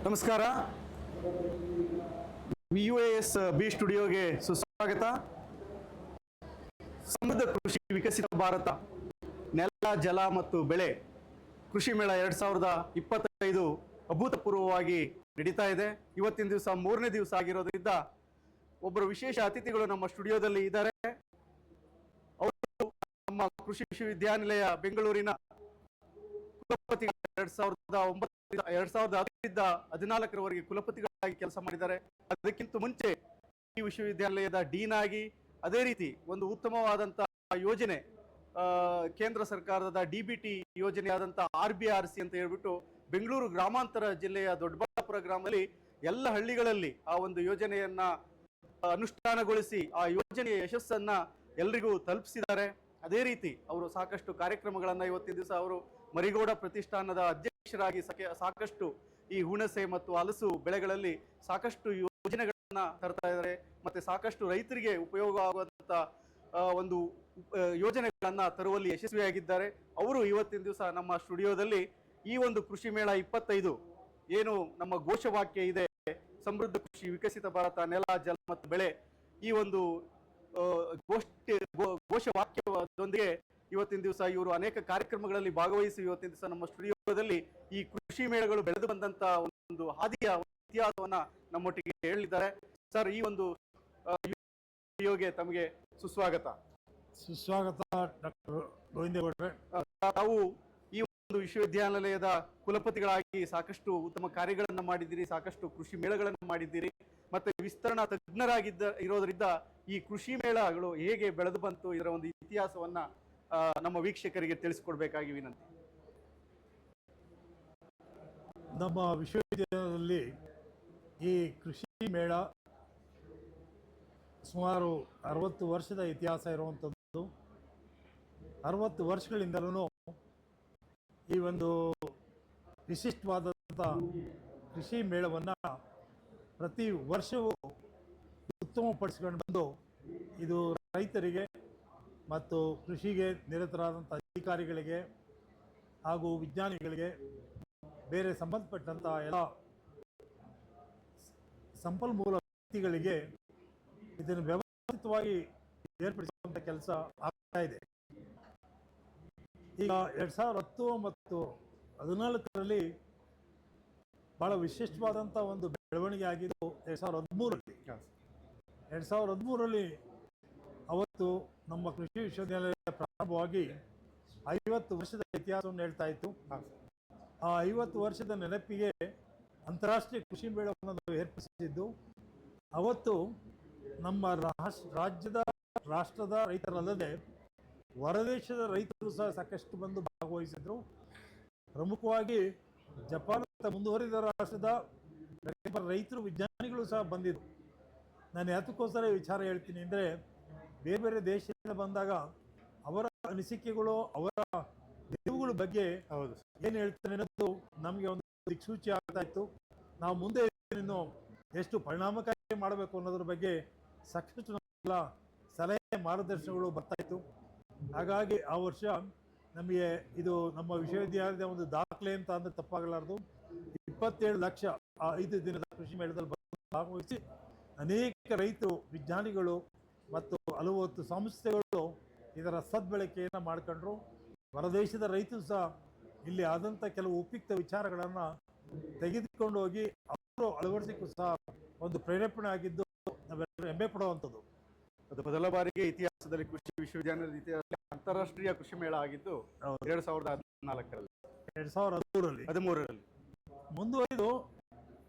ನಮಸ್ಕಾರ. VUAS B ಸ್ಟುಡಿಯೋಗೆ ಸುಸ್ವಾಗತ. ಸಮೃದ್ಧ ಕೃಷಿ ವಿಕಸಿತ ಭಾರತ ನೆಲ ಜಲ ಮತ್ತು ಬೆಳೆ ಕೃಷಿ ಮೇಳ 2025 ಅಭೂತಪೂರ್ವವಾಗಿ ನಡೀತಾ ಇದೆ. ಇವತ್ತಿನ ದಿವಸ 3ನೇ ದಿವಸ ಆಗಿರೋದ್ರಿಂದ ಒಬ್ಬರು ವಿಶೇಷ ಅತಿಥಿಗಳು ನಮ್ಮ ಸ್ಟುಡಿಯೋದಲ್ಲಿ ಇದ್ದಾರೆ. ಅವರು ನಮ್ಮ ಕೃಷಿ ವಿಶ್ವವಿದ್ಯಾನಿಲಯ ಬೆಂಗಳೂರಿನ ಕುಲಪತಿ 2010 ಕುಲಪತಿಗಳಾಗಿ ಕೆಲಸ ಮಾಡಿದ್ದಾರೆ. ಅದಕ್ಕಿಂತ ಮುಂಚೆ ಈ ವಿಶ್ವವಿದ್ಯಾನಿಲಯದ ಡೀನ್ ಆಗಿ, ಅದೇ ರೀತಿ ಒಂದು ಉತ್ತಮವಾದಂತಹ ಯೋಜನೆ, ಕೇಂದ್ರ ಸರ್ಕಾರದ DBT ಯೋಜನೆಯಾದಂತಹ RBRC ಅಂತ ಹೇಳ್ಬಿಟ್ಟು ಬೆಂಗಳೂರು ಗ್ರಾಮಾಂತರ ಜಿಲ್ಲೆಯ ದೊಡ್ಡಬಳ್ಳಾಪುರ ಗ್ರಾಮದಲ್ಲಿ ಎಲ್ಲ ಹಳ್ಳಿಗಳಲ್ಲಿ ಆ ಒಂದು ಯೋಜನೆಯನ್ನ ಅನುಷ್ಠಾನಗೊಳಿಸಿ ಆ ಯೋಜನೆಯ ಯಶಸ್ಸನ್ನ ಎಲ್ರಿಗೂ ತಲುಪಿಸಿದ್ದಾರೆ. ಅದೇ ರೀತಿ ಅವರು ಸಾಕಷ್ಟು ಕಾರ್ಯಕ್ರಮಗಳನ್ನ ಇವತ್ತಿನ ದಿವಸ ಅವರು ಮರಿಗೌಡ ಪ್ರತಿಷ್ಠಾನದ ಅಧ್ಯಕ್ಷರಾಗಿ ಸಾಕಷ್ಟು ಈ ಹುಣಸೆ ಮತ್ತು ಹಲಸು ಬೆಳೆಗಳಲ್ಲಿ ಸಾಕಷ್ಟು ಯೋಜನೆಗಳನ್ನ ತರ್ತಾ ಇದ್ದಾರೆ. ಮತ್ತೆ ಸಾಕಷ್ಟು ರೈತರಿಗೆ ಉಪಯೋಗ ಆಗುವಂತ ಒಂದು ಯೋಜನೆಗಳನ್ನ ತರುವಲ್ಲಿ ಯಶಸ್ವಿಯಾಗಿದ್ದಾರೆ. ಅವರು ಇವತ್ತಿನ ದಿವಸ ನಮ್ಮ ಸ್ಟುಡಿಯೋದಲ್ಲಿ ಈ ಒಂದು ಕೃಷಿ ಮೇಳ 25 ಏನು ನಮ್ಮ ಘೋಷವಾಕ್ಯ ಇದೆ, ಸಮೃದ್ಧ ಕೃಷಿ ವಿಕಸಿತ ಭಾರತ ನೆಲ ಜಲ ಮತ್ತು ಬೆಳೆ, ಈ ಒಂದು ಘೋಷವಾಕ್ಯದೊಂದಿಗೆ ಇವತ್ತಿನ ದಿವಸ ಇವರು ಅನೇಕ ಕಾರ್ಯಕ್ರಮಗಳಲ್ಲಿ ಭಾಗವಹಿಸಿ ಇವತ್ತಿನ ದಿವಸ ನಮ್ಮ ಸ್ಟುಡಿಯೋದಲ್ಲಿ ಈ ಕೃಷಿ ಮೇಳಗಳು ಬೆಳೆದು ಬಂದಂತ ಒಂದು ಹಾದಿಯ ಇತಿಹಾಸವನ್ನ ನಮ್ಮೊಟ್ಟಿಗೆ ಹೇಳಿದ್ದಾರೆ. ಸರ್, ಈ ಒಂದು ಸ್ಟುಡಿಯೋಗೆ ತಮಗೆ ಸುಸ್ವಾಗತ. ಡಾಕ್ಟರ್ ಗೋವಿಂದೇಗೌಡ್ರೆ. ತಾವು ಈ ಒಂದು ವಿಶ್ವವಿದ್ಯಾನಿಲಯದ ಕುಲಪತಿಗಳಾಗಿ ಸಾಕಷ್ಟು ಉತ್ತಮ ಕಾರ್ಯಗಳನ್ನು ಮಾಡಿದ್ದೀರಿ, ಸಾಕಷ್ಟು ಕೃಷಿ ಮೇಳಗಳನ್ನು ಮಾಡಿದ್ದೀರಿ, ಮತ್ತೆ ವಿಸ್ತರಣಾ ಇರೋದ್ರಿಂದ ಈ ಕೃಷಿ ಮೇಳಗಳು ಹೇಗೆ ಬೆಳೆದು ಬಂತು ಇದರ ಒಂದು ಇತಿಹಾಸವನ್ನ ನಮ್ಮ ವೀಕ್ಷಕರಿಗೆ ತಿಳಿಸಿಕೊಡ್ಬೇಕಾಗಿ ವಿನಂತಿ. ನಮ್ಮ ವಿಶ್ವವಿದ್ಯಾಲಯದಲ್ಲಿ ಈ ಕೃಷಿ ಮೇಳ ಸುಮಾರು 60 ವರ್ಷದ ಇತಿಹಾಸ ಇರುವಂಥದ್ದು. 60 ವರ್ಷಗಳಿಂದಲೂ ಈ ಒಂದು ವಿಶಿಷ್ಟವಾದಂಥ ಕೃಷಿ ಮೇಳವನ್ನು ಪ್ರತಿ ವರ್ಷವೂ ಉತ್ತಮಪಡಿಸ್ಕೊಂಡು ಬಂದು ಇದು ರೈತರಿಗೆ ಮತ್ತು ಕೃಷಿಗೆ ನಿರತರಾದಂಥ ಅಧಿಕಾರಿಗಳಿಗೆ ಹಾಗೂ ವಿಜ್ಞಾನಿಗಳಿಗೆ, ಬೇರೆ ಸಂಬಂಧಪಟ್ಟಂಥ ಎಲ್ಲ ಸಂಪನ್ಮೂಲ ವ್ಯಕ್ತಿಗಳಿಗೆ ಇದನ್ನು ವ್ಯವಸ್ಥಿತವಾಗಿ ಏರ್ಪಡಿಸುವಂಥ ಕೆಲಸ ಆಗ್ತಾ ಇದೆ. ಈಗ 2010 ಮತ್ತು 2014ರಲ್ಲಿ ಭಾಳ ವಿಶಿಷ್ಟವಾದಂಥ ಒಂದು ಬೆಳವಣಿಗೆ ಆಗಿದ್ದು 2013ರಲ್ಲಿ. 2013ರಲ್ಲಿ ಅವತ್ತು ನಮ್ಮ ಕೃಷಿ ವಿಶ್ವವಿದ್ಯಾಲಯ ಪ್ರಾರಂಭವಾಗಿ 50 ವರ್ಷದ ಇತಿಹಾಸವನ್ನು ಹೇಳ್ತಾ ಇತ್ತು. ಆ 50 ವರ್ಷದ ನೆನಪಿಗೆ ಅಂತಾರಾಷ್ಟ್ರೀಯ ಕೃಷಿ ಮೇಳವನ್ನು ನಾವು ಏರ್ಪಡಿಸಿದ್ದು. ಅವತ್ತು ನಮ್ಮ ರಾಷ್ಟ್ರದ ರೈತರಲ್ಲದೆ ಹೊರದೇಶದ ರೈತರು ಸಹ ಸಾಕಷ್ಟು ಬಂದು ಭಾಗವಹಿಸಿದ್ರು. ಪ್ರಮುಖವಾಗಿ ಜಪಾನ್ ಅಂತ ಮುಂದುವರಿದ ರಾಷ್ಟ್ರದ ರೈತರು, ವಿಜ್ಞಾನಿಗಳು ಸಹ ಬಂದಿದ್ರು. ನಾನು ಯಾತಕ್ಕೋಸ್ಕರ ವಿಚಾರ ಹೇಳ್ತೀನಿ ಅಂದರೆ, ಬೇರೆ ಬೇರೆ ದೇಶದಿಂದ ಬಂದಾಗ ಅವರ ಅನಿಸಿಕೆಗಳು, ಅವರ ನಿಲುವುಗಳ ಬಗ್ಗೆ ಏನು ಹೇಳ್ತಾರೆ ಅನ್ನೋದು ನಮಗೆ ಒಂದು ದಿಕ್ಸೂಚಿ ಆಗ್ತಾ ಇತ್ತು. ನಾವು ಮುಂದೆ ಇನ್ನು ಎಷ್ಟು ಪರಿಣಾಮಕಾರಿ ಮಾಡಬೇಕು ಅನ್ನೋದ್ರ ಬಗ್ಗೆ ಸಾಕಷ್ಟು ಸಲಹೆ ಮಾರ್ಗದರ್ಶನಗಳು ಬರ್ತಾ ಇತ್ತು. ಹಾಗಾಗಿ ಆ ವರ್ಷ ನಮಗೆ ಇದು ನಮ್ಮ ವಿಶ್ವವಿದ್ಯಾಲಯದ ಒಂದು ದಾಖಲೆ ಅಂತ ಅಂದರೆ ತಪ್ಪಾಗಲಾರದು. 27 ಲಕ್ಷ 5 ದಿನದ ಕೃಷಿ ಮೇಳದಲ್ಲಿ ಭಾಗವಹಿಸಿ ಅನೇಕ ರೈತರು, ವಿಜ್ಞಾನಿಗಳು ಮತ್ತು ಹಲವು ಸಂಸ್ಥೆಗಳು ಇದರ ಸದ್ಬಳಕೆಯನ್ನು ಮಾಡಿಕೊಂಡ್ರು. ಹೊರದೇಶದ ರೈತರು ಸಹ ಇಲ್ಲಿ ಆದಂಥ ಕೆಲವು ಉಪಯುಕ್ತ ವಿಚಾರಗಳನ್ನು ತೆಗೆದುಕೊಂಡು ಹೋಗಿ ಅವರು ಅಳವಡಿಸಿಗೂ ಸಹ ಒಂದು ಪ್ರೇರೇಪಣೆ ಆಗಿದ್ದು ನಾವೆಲ್ಲರೂ ಹೆಮ್ಮೆ ಪಡುವಂಥದ್ದು. ಅದು ಮೊದಲ ಬಾರಿಗೆ ಇತಿಹಾಸದಲ್ಲಿ ಕೃಷಿ ವಿಶ್ವವಿದ್ಯಾಲಯದ ಇತಿಹಾಸದಲ್ಲಿ ಅಂತಾರಾಷ್ಟ್ರೀಯ ಕೃಷಿ ಮೇಳ ಆಗಿದ್ದು 2014ರಲ್ಲಿ, 2013ರಲ್ಲಿ ಮುಂದುವರಿದು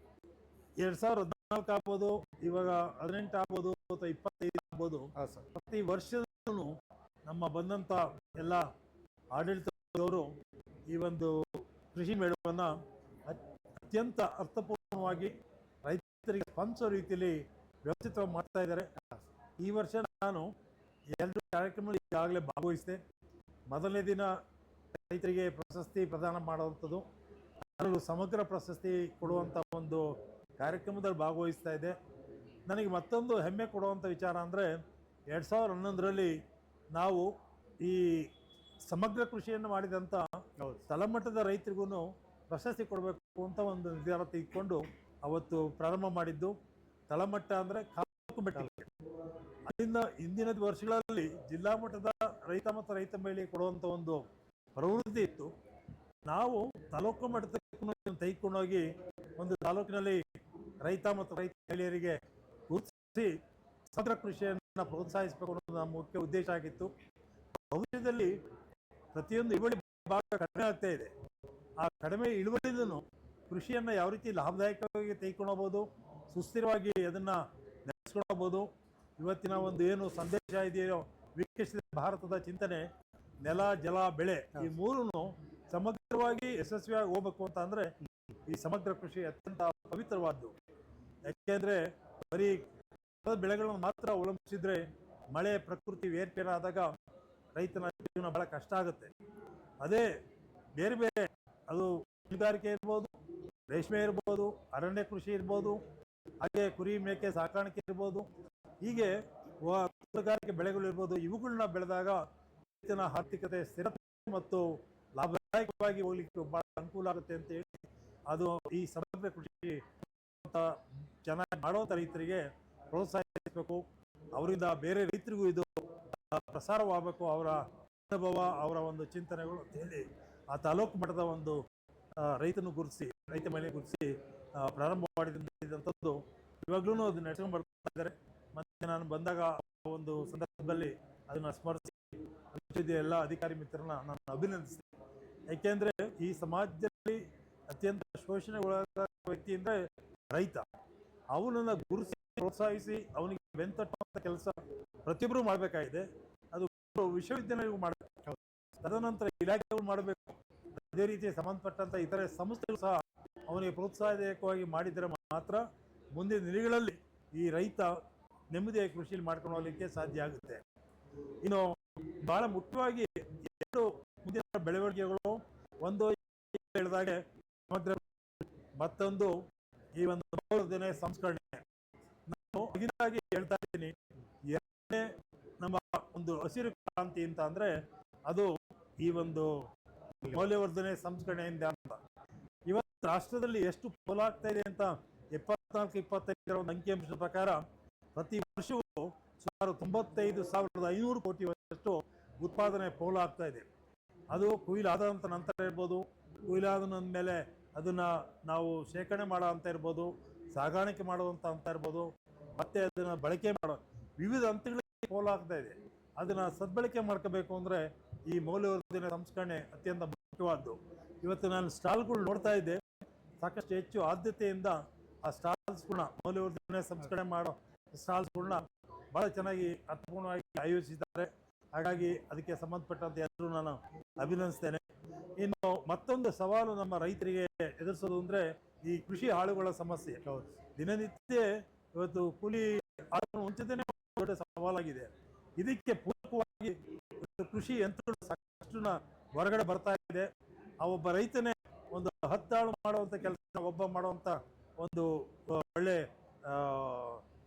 2014 ಆಗ್ಬೋದು, ಇವಾಗ 18 ಆಗ್ಬೋದು ಅಥವಾ 25 ಆಗ್ಬೋದು. ಪ್ರತಿ ವರ್ಷದೂ ನಮ್ಮ ಬಂದಂಥ ಎಲ್ಲ ಆಡಳಿತದವರು ಈ ಒಂದು ಕೃಷಿ ಮೇಳವನ್ನು ಅತ್ಯಂತ ಅರ್ಥಪೂರ್ಣವಾಗಿ ರೈತರಿಗೆ ಸ್ಪಂದಿಸೋ ರೀತಿಯಲ್ಲಿ ವ್ಯವಸ್ಥಿತವಾಗಿ ಮಾಡ್ತಾ ಇದ್ದಾರೆ. ಈ ವರ್ಷ ನಾನು 2 ಕಾರ್ಯಕ್ರಮಗಳು ಈಗಾಗಲೇ ಭಾಗವಹಿಸಿದೆ. ಮೊದಲನೇ ದಿನ ರೈತರಿಗೆ ಪ್ರಶಸ್ತಿ ಪ್ರದಾನ ಮಾಡುವಂಥದ್ದು, ಹಾಗೂ ಸಮಗ್ರ ಪ್ರಶಸ್ತಿ ಕೊಡುವಂಥ ಒಂದು ಕಾರ್ಯಕ್ರಮದಲ್ಲಿ ಭಾಗವಹಿಸ್ತಾ ಇದೆ. ನನಗೆ ಮತ್ತೊಂದು ಹೆಮ್ಮೆ ಕೊಡುವಂಥ ವಿಚಾರ ಅಂದರೆ 2011ರಲ್ಲಿ ನಾವು ಈ ಸಮಗ್ರ ಕೃಷಿಯನ್ನು ಮಾಡಿದಂಥ ತಳಮಟ್ಟದ ರೈತರಿಗೂ ಪ್ರಶಸ್ತಿ ಕೊಡಬೇಕು ಮಾಡಬೇಕು ಅಂತ ಒಂದು ನಿರ್ಧಾರ ತೆಗೆದುಕೊಂಡು ಅವತ್ತು ಪ್ರಾರಂಭ ಮಾಡಿದ್ದು. ತಳಮಟ್ಟ ಅಂದರೆ ತಾಲೂಕು ಮಟ್ಟಕ್ಕೆ. ಅದರಿಂದ ಇಂದಿನ ವರ್ಷಗಳಲ್ಲಿ ಜಿಲ್ಲಾ ಮಟ್ಟದ ರೈತ ಮತ್ತು ರೈತ ಮಹಿಳೆಗೆ ಕೊಡುವಂಥ ಒಂದು ಪ್ರವೃತ್ತಿ ಇತ್ತು. ನಾವು ತಾಲೂಕು ಮಟ್ಟಕ್ಕೆ ತೆಗೆದುಕೊಂಡೋಗಿ ಒಂದು ತಾಲೂಕಿನಲ್ಲಿ ರೈತ ಮತ್ತು ರೈತ ಮಹಿಳೆಯರಿಗೆ ಗುರುತಿಸಿ ಸಮಗ್ರ ಕೃಷಿಯನ್ನು ಪ್ರೋತ್ಸಾಹಿಸಬೇಕು ಅನ್ನೋದು ನಮ್ಮ ಮುಖ್ಯ ಉದ್ದೇಶ ಆಗಿತ್ತು. ಭವಿಷ್ಯದಲ್ಲಿ ಪ್ರತಿಯೊಂದು ಇಳುವರಿ ಭಾಗ ಕಡಿಮೆ ಆಗ್ತಾ ಇದೆ. ಆ ಕಡಿಮೆ ಇಳುವರಿಯನ್ನು ಕೃಷಿಯನ್ನು ಯಾವ ರೀತಿ ಲಾಭದಾಯಕವಾಗಿ ತೆಗೆದುಕೊಂಡು ಹೋಗ್ಬೋದು, ಸುಸ್ಥಿರವಾಗಿ ಅದನ್ನು ನಡೆಸ್ಕೊಂಡು ಇವತ್ತಿನ ಒಂದು ಏನು ಸಂದೇಶ ಇದೆಯೋ ವಿಕಸಿತ ಭಾರತದ ಚಿಂತನೆ, ನೆಲ ಜಲ ಬೆಳೆ ಈ ಮೂರನ್ನು ಸಮಗ್ರವಾಗಿ ಯಶಸ್ವಿಯಾಗಿ ಹೋಗ್ಬೇಕು ಅಂತ ಅಂದರೆ ಈ ಸಮಗ್ರ ಕೃಷಿ ಅತ್ಯಂತ ಪವಿತ್ರವಾದ್ದು. ಯಾಕೆಂದರೆ ಬರೀ ಬೆಳೆಗಳನ್ನು ಮಾತ್ರ ಅವಲಂಬಿಸಿದ್ರೆ ಮಳೆ ಪ್ರಕೃತಿ ಏರ್ಪೇರಾದಾಗ ರೈತನ ಜೀವನ ಬಹಳ ಕಷ್ಟ ಆಗುತ್ತೆ. ಅದೇ ಬೇರೆ ಬೇರೆ ಅದು ಮೀನುಗಾರಿಕೆ ಇರ್ಬೋದು, ರೇಷ್ಮೆ ಇರ್ಬೋದು, ಅರಣ್ಯ ಕೃಷಿ ಇರ್ಬೋದು, ಹಾಗೆ ಕುರಿ ಮೇಕೆ ಸಾಕಾಣಿಕೆ ಇರ್ಬೋದು, ಹೀಗೆ ತೋಟಗಾರಿಕೆ ಬೆಳೆಗಳು ಇರ್ಬೋದು. ಇವುಗಳನ್ನ ಬೆಳೆದಾಗ ರೈತನ ಆರ್ಥಿಕತೆ ಸ್ಥಿರತೆ ಮತ್ತು ಲಾಭದಾಯಕವಾಗಿ ಹೋಗ್ಲಿಕ್ಕೆ ಬಹಳ ಅನುಕೂಲ ಆಗುತ್ತೆ ಅಂತ ಹೇಳಿ ಅದು ಈ ಸಮಗ್ರ ಕೃಷಿ ಚೆನ್ನಾಗಿ ಮಾಡುವಂಥ ರೈತರಿಗೆ ಪ್ರೋತ್ಸಾಹಿಸಬೇಕು. ಅವರಿಂದ ಬೇರೆ ರೈತರಿಗೂ ಇದು ಪ್ರಸಾರವಾಗಬೇಕು, ಅವರ ಅನುಭವ ಅವರ ಒಂದು ಚಿಂತನೆಗಳು ಅಂತ ಹೇಳಿ ಆ ತಾಲೂಕು ಮಟ್ಟದ ಒಂದು ರೈತನು ಗುರುತಿಸಿ ರೈತ ಮಹಿಳೆ ಗುರುತಿಸಿ ಪ್ರಾರಂಭ ಮಾಡಿದಂಥದ್ದು ಇವಾಗಲೂ ಅದು ನಡೆಸ್ಕೊಂಡು ಬರ್ತಾ ಇದ್ದಾರೆ. ಮತ್ತು ನಾನು ಬಂದಾಗ ಒಂದು ಸಂದರ್ಭದಲ್ಲಿ ಅದನ್ನು ಸ್ಮರಿಸಿ ಎಲ್ಲ ಅಧಿಕಾರಿ ಮಿತ್ರರನ್ನ ನಾನು ಅಭಿನಂದಿಸ್ತೀನಿ. ಯಾಕೆಂದರೆ ಈ ಸಮಾಜದಲ್ಲಿ ಅತ್ಯಂತ ಶೋಷಣೆಗೊಳಗಾದ ವ್ಯಕ್ತಿ ಅಂದರೆ ರೈತ. ಅವನನ್ನು ಗುರುತಿಸಿ ಪ್ರೋತ್ಸಾಹಿಸಿ ಅವನಿಗೆ ಬೆಂತಟ್ಟುವಂಥ ಕೆಲಸ ಪ್ರತಿಯೊಬ್ಬರು ಮಾಡಬೇಕಾಗಿದೆ. ಅದು ವಿಶ್ವವಿದ್ಯಾಲಯಗಳು ಮಾಡಬೇಕು, ತದನಂತರ ಇಲಾಖೆಗಳು ಮಾಡಬೇಕು. ಅದೇ ರೀತಿ ಸಂಬಂಧಪಟ್ಟಂಥ ಇತರೆ ಸಂಸ್ಥೆಗಳು ಸಹ ಅವನಿಗೆ ಪ್ರೋತ್ಸಾಹದಾಯಕವಾಗಿ ಮಾಡಿದರೆ ಮಾತ್ರ ಮುಂದಿನ ದಿನಗಳಲ್ಲಿ ಈ ರೈತ ನೆಮ್ಮದಿಯಾಗಿ ಕೃಷಿಯಲ್ಲಿ ಮಾಡ್ಕೊಂಡು ಹೋಗಲಿಕ್ಕೆ ಸಾಧ್ಯ ಆಗುತ್ತೆ. ಇನ್ನು ಬಹಳ ಮುಖ್ಯವಾಗಿ ಎರಡು ಮುಂದಿನ ಬೆಳವಣಿಗೆಗಳು, ಒಂದು ಹೇಳಿದಾಗೆ ಸಮಗ್ರ, ಮತ್ತೊಂದು ಈ ಒಂದು ಮೌಲ್ಯವರ್ಧನೆ ಸಂಸ್ಕರಣೆ. ನಾನು ಹೀಗಾಗಿ ಹೇಳ್ತಾ ಇದ್ದೀನಿ, ಎರಡನೇ ನಮ್ಮ ಒಂದು ಹಸಿರು ಕ್ರಾಂತಿ ಅಂತ ಅಂದರೆ ಅದು ಈ ಒಂದು ಮೌಲ್ಯವರ್ಧನೆ ಸಂಸ್ಕರಣೆಯಿಂದ ಅಂತ. ಇವತ್ತು ರಾಷ್ಟ್ರದಲ್ಲಿ ಎಷ್ಟು ಪೋಲಾಗ್ತಾ ಇದೆ ಅಂತ 74-25 ಒಂದು ಅಂಕಿಅಂಶದ ಪ್ರಕಾರ ಪ್ರತಿ ವರ್ಷವೂ ಸುಮಾರು 95,500 ಕೋಟಿಯಷ್ಟು ಉತ್ಪಾದನೆ ಪೋಲಾಗ್ತಾ ಇದೆ. ಅದು ಕೊಯ್ಲಾದಂಥ ನಂತರ ಇರ್ಬೋದು, ಕೊಯ್ಲಾದ ಮೇಲೆ ಅದನ್ನು ನಾವು ಶೇಖರಣೆ ಮಾಡೋ ಅಂತ ಇರ್ಬೋದು, ಸಾಗಾಣಿಕೆ ಮಾಡುವಂಥ ಅಂತ ಇರ್ಬೋದು, ಮತ್ತು ಅದನ್ನು ಬಳಕೆ ಮಾಡೋ ವಿವಿಧ ಹಂತಗಳಿಗೆ ಪೋಲಾಗ್ತಾ ಇದೆ. ಅದನ್ನು ಸದ್ಬಳಕೆ ಮಾಡ್ಕೋಬೇಕು ಅಂದರೆ ಈ ಮೌಲ್ಯವರ್ಧನೆ ಸಂಸ್ಕರಣೆ ಅತ್ಯಂತ ಮುಖ್ಯವಾದ್ದು. ಇವತ್ತು ನಾನು ಸ್ಟಾಲ್ಗಳು ನೋಡ್ತಾ ಇದ್ದೆ, ಸಾಕಷ್ಟು ಹೆಚ್ಚು ಆದ್ಯತೆಯಿಂದ ಆ ಸ್ಟಾಲ್ಸ್ಗಳನ್ನ ಮೌಲ್ಯವರ್ಧನೆ ಸಂಸ್ಕರಣೆ ಮಾಡೋ ಸ್ಟಾಲ್ಸ್ಗಳನ್ನ ಭಾಳ ಚೆನ್ನಾಗಿ ಅರ್ಥಪೂರ್ಣವಾಗಿ ಆಯೋಜಿಸಿದ್ದಾರೆ. ಹಾಗಾಗಿ ಅದಕ್ಕೆ ಸಂಬಂಧಪಟ್ಟಂತೆ ಎಲ್ಲರೂ ನಾನು ಅಭಿನಂದಿಸ್ತೇನೆ. ಇನ್ನು ಮತ್ತೊಂದು ಸವಾಲು ನಮ್ಮ ರೈತರಿಗೆ ಎದುರಿಸೋದು ಅಂದರೆ ಈ ಕೃಷಿ ಆಳುಗಳ ಸಮಸ್ಯೆ. ದಿನನಿತ್ಯ ಇವತ್ತು ಕೂಲಿ ಆಳುಗಳ ಮುಂಚೆನೇ ದೊಡ್ಡ ಸವಾಲಾಗಿದೆ. ಇದಕ್ಕೆ ಪೂರಕವಾಗಿ ಕೃಷಿ ಯಂತ್ರಗಳು ಸಾಕಷ್ಟು ಹೊರಗಡೆ ಬರ್ತಾ ಇದೆ. ಆ ಒಬ್ಬ ರೈತನೇ ಒಂದು 10 ಆಳು ಮಾಡುವಂಥ ಕೆಲಸ ಒಬ್ಬ ಮಾಡುವಂಥ ಒಂದು ಒಳ್ಳೆ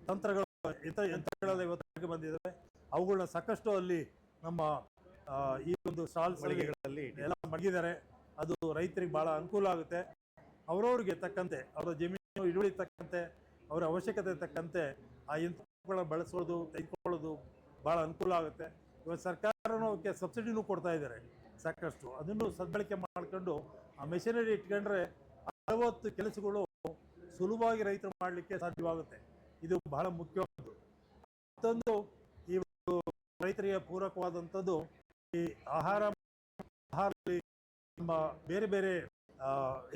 ತಂತ್ರಗಳು ಯಂತ್ರಗಳೆಲ್ಲ ಇವತ್ತು ಬಂದಿದ್ದಾವೆ. ಅವುಗಳನ್ನ ಸಾಕಷ್ಟು ಅಲ್ಲಿ ನಮ್ಮ ಈ ಒಂದು ಸ್ಟಾಲ್ಸ್ಗಳಲ್ಲಿ ಎಲ್ಲ ಮಡಗಿದ್ದಾರೆ. ಅದು ರೈತರಿಗೆ ಭಾಳ ಅನುಕೂಲ ಆಗುತ್ತೆ. ಅವರವ್ರಿಗೆ ತಕ್ಕಂತೆ, ಅವರ ಜಮೀನು ಇಳುವರಿ ತಕ್ಕಂತೆ, ಅವರ ಅವಶ್ಯಕತೆ ತಕ್ಕಂತೆ ಆ ಯಂತ್ರಗಳನ್ನ ಬಳಸೋದು ತೆಗೆದುಕೊಳ್ಳೋದು ಭಾಳ ಅನುಕೂಲ ಆಗುತ್ತೆ. ಇವತ್ತು ಸರ್ಕಾರನೂ ಅವಕ್ಕೆ ಸಬ್ಸಿಡಿನೂ ಕೊಡ್ತಾ ಇದ್ದಾರೆ ಸಾಕಷ್ಟು. ಅದನ್ನು ಸದ್ಬಳಕೆ ಮಾಡ್ಕೊಂಡು ಆ ಮೆಷಿನರಿ ಇಟ್ಕೊಂಡ್ರೆ 60 ಕೆಲಸಗಳು ಸುಲಭವಾಗಿ ರೈತರು ಮಾಡಲಿಕ್ಕೆ ಸಾಧ್ಯವಾಗುತ್ತೆ. ಇದು ಬಹಳ ಮುಖ್ಯವಾದದ್ದು. ಮತ್ತೊಂದು ಈ ರೈತರಿಗೆ ಪೂರಕವಾದಂಥದ್ದು ಈ ಆಹಾರದಲ್ಲಿ ನಮ್ಮ ಬೇರೆ ಬೇರೆ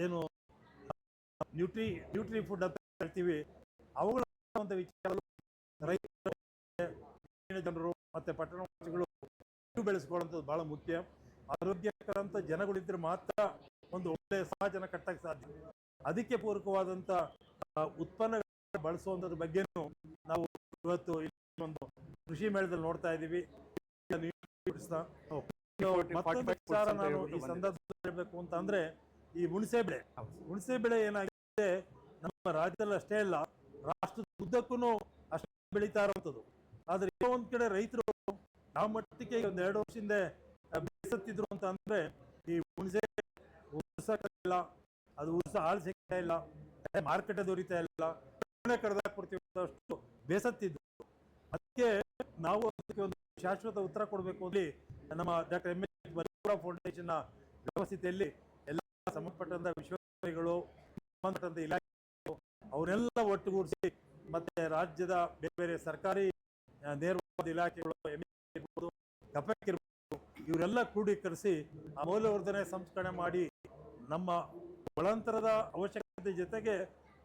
ಏನು ನ್ಯೂಟ್ರಿ ಫುಡ್ ಅಂತ ಹೇಳ್ತೀವಿ, ಅವುಗಳ ವಿಚಾರಗಳು ರೈತರು ಜನರು ಮತ್ತು ಪಟ್ಟಣವಾಸಿಗಳು ಬೆಳೆಸ್ಕೊಳ್ಳುವಂಥದ್ದು ಭಾಳ ಮುಖ್ಯ. ಆರೋಗ್ಯಕರಂತ ಜನಗಳಿದ್ರೆ ಮಾತ್ರ ಒಂದು ಒಳ್ಳೆಯ ಸಮಾಜನ ಕಟ್ಟಕ್ಕೆ ಸಾಧ್ಯ. ಅದಕ್ಕೆ ಪೂರಕವಾದಂಥ ಉತ್ಪನ್ನಗಳನ್ನು ಬಳಸುವಂಥದ್ರ ಬಗ್ಗೆನೂ ನಾವು ಇವತ್ತು ಒಂದು ಕೃಷಿ ಮೇಳದಲ್ಲಿ ನೋಡ್ತಾ ಇದ್ದೀವಿ. ಮತ್ತೊಂದು ವಿಚಾರ ನಾನು ಈ ಸಂದರ್ಭದಲ್ಲಿ ಹೇಳಬೇಕು ಅಂತ ಅಂದ್ರೆ ಈ ಹುಣಸೆ ಬೆಳೆ ಏನಾಗಿದೆ ನಮ್ಮ ರಾಜ್ಯದಲ್ಲಿ ಅಷ್ಟೇ ಅಲ್ಲ, ರಾಷ್ಟ್ರದ ಉದ್ದಕ್ಕೂ ಅಷ್ಟೇ ಬೆಳೀತಾ ಇರುವಂಥದ್ದು. ಆದ್ರೆ ಒಂದ್ ಕಡೆ ರೈತರು ಯಾವ ಮಟ್ಟಕ್ಕೆ 1-2 ವರ್ಷದಿಂದ ಬೇಸತ್ತಿದ್ರು ಅಂತ ಅಂದ್ರೆ ಈ ಹುಣಸೆ ಉಳಿಸಕ್ಕಾಗಿಲ್ಲ, ಅದು ಹಾಲು ಸಿಗ್ತಾ ಇಲ್ಲ, ಮಾರುಕಟ್ಟೆ ದೊರೀತಾ ಇಲ್ಲ, ಕರೆದಾಕ್ಬಿಡ್ತೀವಿ ಅಷ್ಟು ಬೇಸತ್ತಿದ್ದು. ಅದಕ್ಕೆ ನಾವು ಅದಕ್ಕೆ ಒಂದು ಶಾಶ್ವತ ಉತ್ತರ ಕೊಡಬೇಕು ಅಲ್ಲಿ ನಮ್ಮ ಡಾಕ್ಟರ್ ಎಂ ಎಸ್ ಮಧುರಾವ್ ಫೌಂಡೇಶನ್ನ ವ್ಯವಸ್ಥೆಯಲ್ಲಿ ಎಲ್ಲ ಸಂಬಂಧಪಟ್ಟಂತ ವಿಶ್ವವಿದ್ಯಾಲಯಗಳು, ಸಂಬಂಧಪಟ್ಟಂತ ಇಲಾಖೆಗಳು ಅವರೆಲ್ಲ ಒಟ್ಟುಗೂಡಿಸಿ ಮತ್ತೆ ರಾಜ್ಯದ ಬೇರೆ ಬೇರೆ ಸರ್ಕಾರಿ ನೇರವಾದ ಇಲಾಖೆಗಳು ಇರ್ಬೋದು, ಕಪೆಕ್ ಇರ್ಬೋದು, ಇವರೆಲ್ಲ ಕ್ರೋಢೀಕರಿಸಿ ಆ ಮೌಲ್ಯವರ್ಧನೆ ಸಂಸ್ಕರಣೆ ಮಾಡಿ ನಮ್ಮ ಒಳಾಂತರದ ಅವಶ್ಯಕತೆ ಜೊತೆಗೆ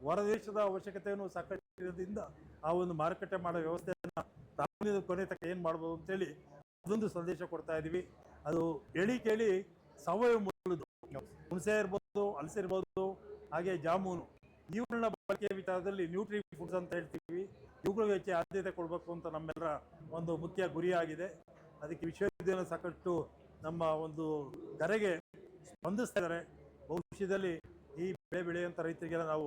ಹೊರದೇಶದ ಅವಶ್ಯಕತೆಯನ್ನು ಸಾಕಷ್ಟಿರೋದ್ರಿಂದ ಆ ಒಂದು ಮಾರುಕಟ್ಟೆ ಮಾಡೋ ವ್ಯವಸ್ಥೆಯನ್ನು ಪ್ರಾರಂಭದ ಕೊನೆ ತನಕ ಏನು ಮಾಡ್ಬೋದು ಅಂತೇಳಿ ಅದೊಂದು ಸಂದೇಶ ಕೊಡ್ತಾ ಇದ್ದೀವಿ. ಅದು ಹೇಳಿ ಕೇಳಿ ಸಾವಯವ ಮೂಲದ್ದು ಹುಣಸೆ ಇರ್ಬೋದು, ಹಲಸಿರ್ಬೋದು, ಹಾಗೆ ಜಾಮೂನು, ಇವುಗಳನ್ನ ಬಳಕೆಯ ವಿಚಾರದಲ್ಲಿ ನ್ಯೂಟ್ರಿ ಫುಡ್ಸ್ ಅಂತ ಹೇಳ್ತೀವಿ, ಇವುಗಳಿಗೆ ಹೆಚ್ಚು ಆದ್ಯತೆ ಕೊಡಬೇಕು ಅಂತ ನಮ್ಮೆಲ್ಲರ ಒಂದು ಮುಖ್ಯ ಗುರಿಯಾಗಿದೆ. ಅದಕ್ಕೆ ವಿಶ್ವವಿದ್ಯಾಲಯ ಸಾಕಷ್ಟು ನಮ್ಮ ಒಂದು ಕರೆಗೆ ಸ್ಪಂದಿಸ್ತಾ ಇದ್ದಾರೆ. ಭವಿಷ್ಯದಲ್ಲಿ ಈ ಬೆಳೆ ಬೆಳೆಯುವಂಥ ರೈತರಿಗೆಲ್ಲ ನಾವು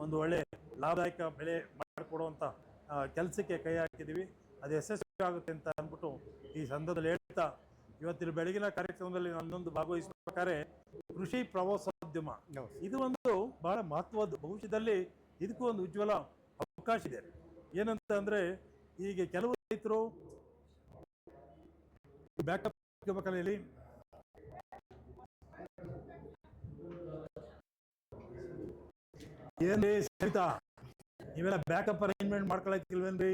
ಒಂದು ಒಳ್ಳೆ ಲಾಭದಾಯಕ ಬೆಳೆ ಮಾಡಿಕೊಡುವಂಥ ಕೆಲಸಕ್ಕೆ ಕೈ ಹಾಕಿದ್ದೀವಿ. ಅದು ಯಶಸ್ವಿ ಆಗುತ್ತೆ ಅಂತ ಅಂದ್ಬಿಟ್ಟು ಈ ಸಂದರ್ಭದಲ್ಲಿ ಹೇಳ್ತಾ, ಇವತ್ತಿನ ಬೆಳಗಿನ ಕಾರ್ಯಕ್ರಮದಲ್ಲಿ ನನ್ನೊಂದು ಭಾಗವಹಿಸಬೇಕಾದ್ರೆ ಕೃಷಿ ಪ್ರವಾಸೋದ್ಯಮ ಇದು ಒಂದು ಬಹಳ ಮಹತ್ವದ್ದು. ಭವಿಷ್ಯದಲ್ಲಿ ಇದಕ್ಕೂ ಒಂದು ಉಜ್ವಲ ಅವಕಾಶ ಇದೆ. ಏನಂತ ಅಂದ್ರೆ ಈಗ ಕೆಲವು ರೈತರು ಬ್ಯಾಕಪ್ ಹೇಳಿ ಏನ್ರಿ ಸಹಿತಾ ನೀವೆಲ್ಲ ಬ್ಯಾಕಪ್ ಅರೇಂಜ್ಮೆಂಟ್ ಮಾಡ್ಕೊಳಕ್ಕಿಲ್ವೇನ್ರಿ?